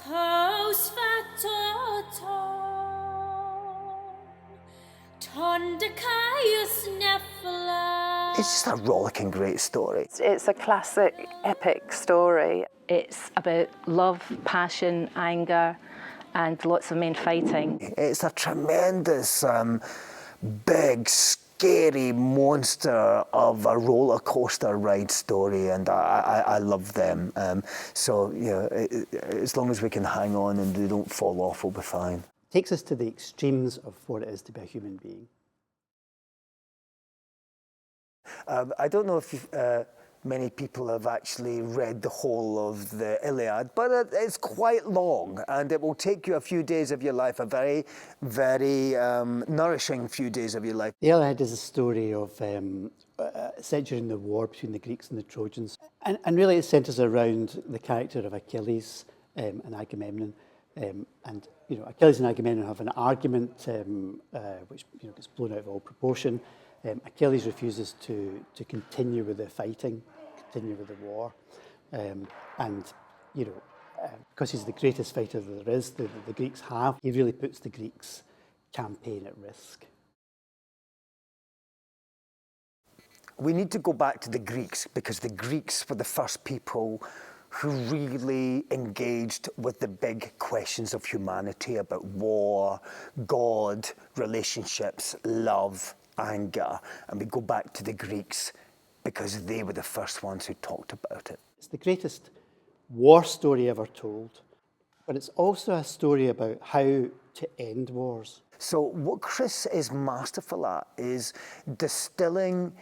Post It's just a rollicking great story. It's a classic epic story. It's about love, passion, anger, and lots of men fighting. It's a tremendous, big, scary monster of a roller coaster ride story, and I love them. So, you know, as long as we can hang on and they don't fall off, we'll be fine. It takes us to the extremes of what it is to be a human being. I don't know if many people have actually read the whole of the Iliad, but it's quite long, and it will take you a few days of your life, a very, very nourishing few days of your life. The Iliad is a story of set during the war between the Greeks and the Trojans, and really it centres around the character of Achilles and Agamemnon. And you know, Achilles and Agamemnon have an argument which gets blown out of all proportion. Achilles refuses to continue with the fighting, continue with the war, and because he's the greatest fighter there is, the Greeks have, he really puts the Greeks' campaign at risk. We need to go back to the Greeks, because the Greeks were the first people who really engaged with the big questions of humanity about war, God, relationships, love, anger. And we go back to the Greeks because they were the first ones who talked about it. It's the greatest war story ever told, but it's also a story about how to end wars. So what Chris is masterful at is distilling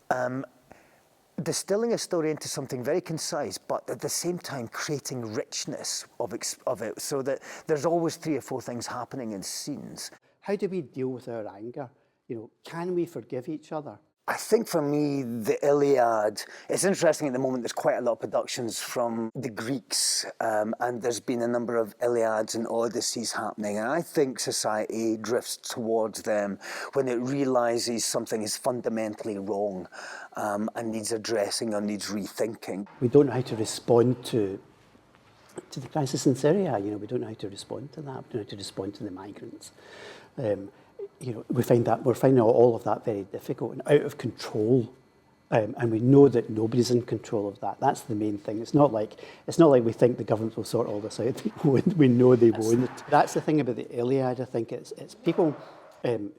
a story into something very concise, but at the same time creating richness of it, so that there's always 3 or 4 things happening in scenes. How do we deal with our anger? You know, can we forgive each other? I think for me, the Iliad, it's interesting at the moment, there's quite a lot of productions from the Greeks, and there's been a number of Iliads and Odysseys happening, and I think society drifts towards them when it realises something is fundamentally wrong and needs addressing or needs rethinking. We don't know how to respond to the crisis in Syria. You know, we don't know how to respond to that. We don't know how to respond to the migrants. You know, we're finding all of that very difficult and out of control, and we know that nobody's in control of that. That's the main thing. It's not like we think the government will sort all this out. We know they won't. That's the thing about the Iliad. I think it's people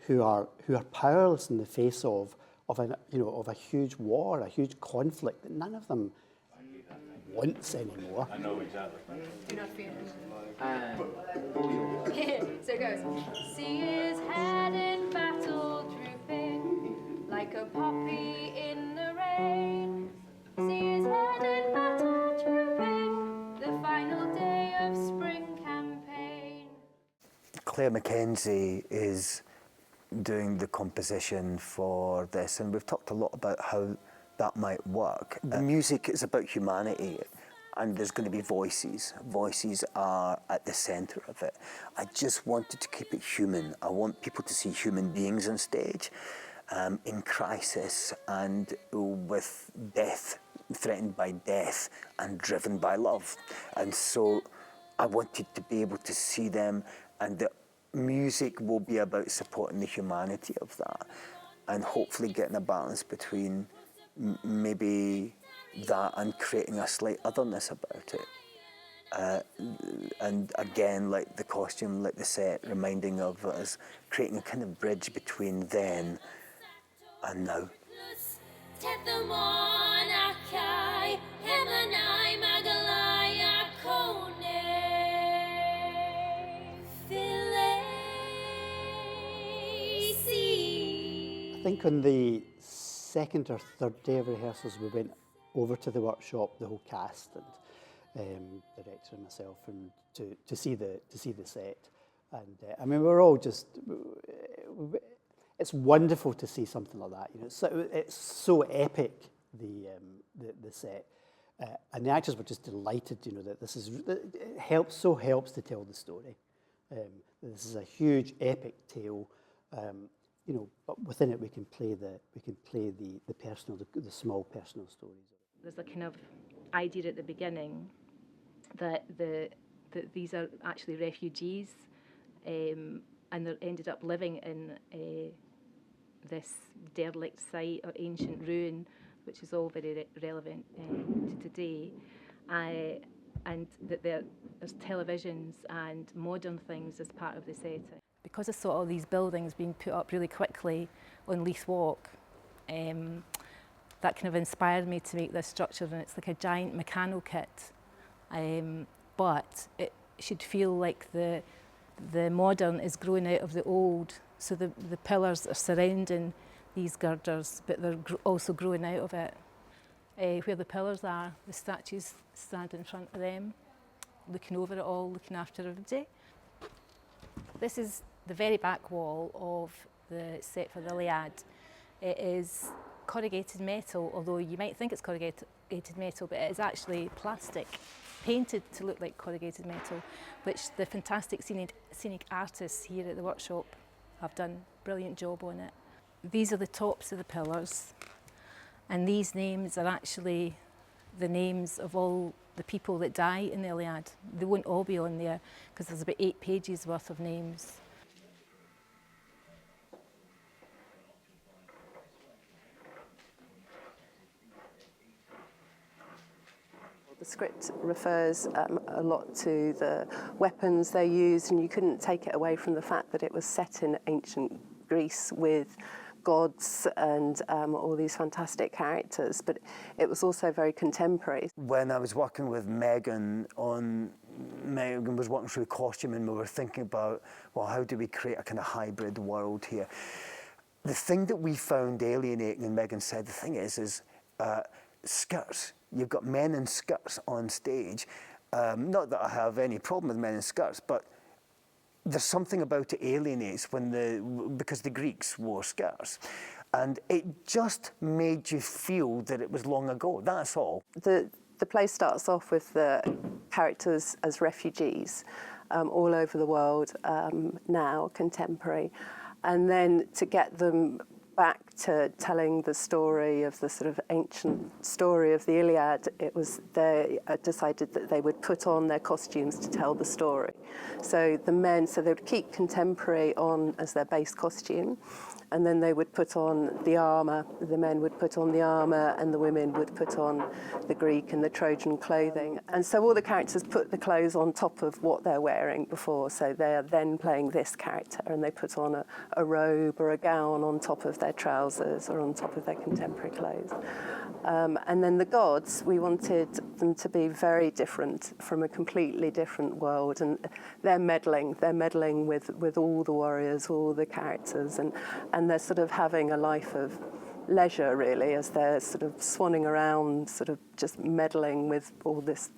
who are powerless in the face of a huge war, a huge conflict that none of them wants anymore. I know exactly. Do not fear. So it goes. See his head in battle drooping, like a poppy in the rain. See his head in battle drooping, the final day of spring campaign. Claire Mackenzie is doing the composition for this, and we've talked a lot about how that might work. The music is about humanity, and there's going to be voices. Voices are at the centre of it. I just wanted to keep it human. I want people to see human beings on stage in crisis and with death, threatened by death and driven by love. And so I wanted to be able to see them, and the music will be about supporting the humanity of that and hopefully getting a balance between maybe that and creating a slight otherness about it. And again, like the costume, like the set, reminding of us, creating a kind of bridge between then and now. I think on the second or third day of rehearsals, we went over to the workshop, the whole cast and director and myself, and to see the set. And I mean, we're all just. It's wonderful to see something like that. You know, it's so epic, the set, and the actors were just delighted. You know, that it helps to tell the story. This is a huge epic tale. You know, but within it we can play the personal, the small personal stories. There's a kind of idea at the beginning that the that these are actually refugees, and they ended up living in this derelict site or ancient ruin, which is all very relevant to today, and that there's televisions and modern things as part of the setting. Because I saw all these buildings being put up really quickly on Leith Walk, that kind of inspired me to make this structure, and it's like a giant mechano kit, but it should feel like the modern is growing out of the old. So the pillars are surrounding these girders, but they're also growing out of it. Where the pillars are, the statues stand in front of them, looking over it all, looking after everybody. This is the very back wall of the set for the Iliad. It is corrugated metal, although you might think it's corrugated metal, but it is actually plastic, painted to look like corrugated metal, which the fantastic scenic artists here at the workshop have done a brilliant job on it. These are the tops of the pillars, and these names are actually the names of all the people that die in the Iliad. They won't all be on there because there's about 8 pages worth of names. The script refers a lot to the weapons they used, and you couldn't take it away from the fact that it was set in ancient Greece with gods and all these fantastic characters, but it was also very contemporary. When I was working with Megan was working through costume, and we were thinking about, well, how do we create a kind of hybrid world here? The thing that we found alienating, and Megan said, the thing is skirts. You've got men in skirts on stage. Not that I have any problem with men in skirts, but there's something about it alienates because the Greeks wore skirts. And it just made you feel that it was long ago, that's all. The play starts off with the characters as refugees all over the world now, contemporary. And then to get them back to telling the story of the sort of ancient story of the Iliad, they decided that they would put on their costumes to tell the story. So they would keep contemporary on as their base costume, and then they would put on the armour. The men would put on the armour, and the women would put on the Greek and the Trojan clothing. And so all the characters put the clothes on top of what they're wearing before. So they're then playing this character, and they put on a robe or a gown on top of their trousers or on top of their contemporary clothes. And then the gods, we wanted them to be very different from a completely different world, and they're meddling with all the warriors, all the characters, and they're sort of having a life of leisure, really, as they're sort of swanning around, sort of just meddling with all this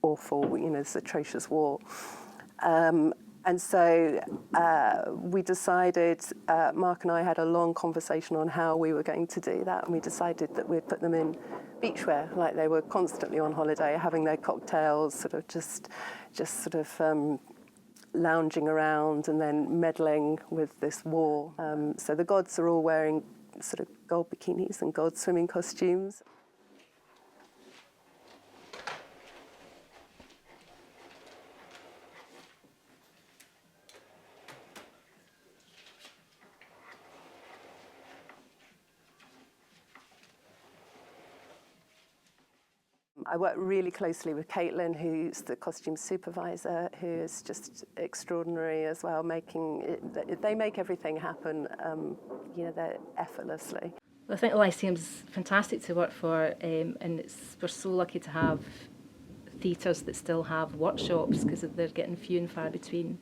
awful, this atrocious war. And so we decided, Mark and I had a long conversation on how we were going to do that, and we decided that we'd put them in beachwear, like they were constantly on holiday, having their cocktails, sort of just sort of lounging around and then meddling with this war. So the gods are all wearing sort of gold bikinis and gold swimming costumes. I work really closely with Caitlin, who's the costume supervisor, who is just extraordinary as well. They make everything happen, they're effortlessly. I think the Lyceum's fantastic to work for, and we're so lucky to have theatres that still have workshops, because they're getting few and far between.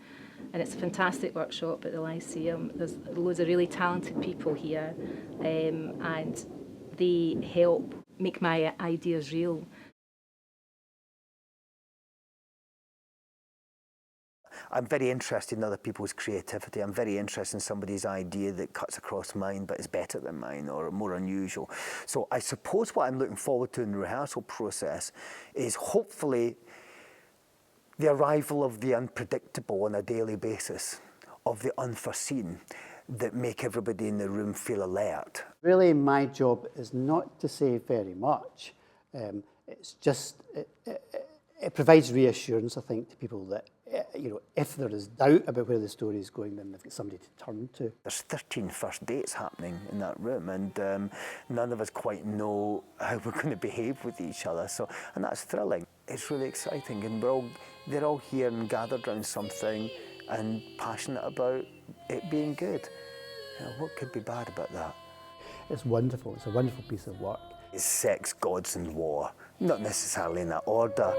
And it's a fantastic workshop at the Lyceum. There's loads of really talented people here, and they help make my ideas real. I'm very interested in other people's creativity. I'm very interested in somebody's idea that cuts across mine but is better than mine or more unusual. So I suppose what I'm looking forward to in the rehearsal process is hopefully the arrival of the unpredictable on a daily basis, of the unforeseen, that make everybody in the room feel alert. Really, my job is not to say very much. It's just it provides reassurance, I think, to people that, you know, if there is doubt about where the story is going, then they've got somebody to turn to. There's 13 first dates happening in that room, and none of us quite know how we're going to behave with each other. So, and that's thrilling. It's really exciting, and they're all here and gathered around something and passionate about it being good. You know, what could be bad about that? It's wonderful. It's a wonderful piece of work. It's sex, gods, and war. Not necessarily in that order.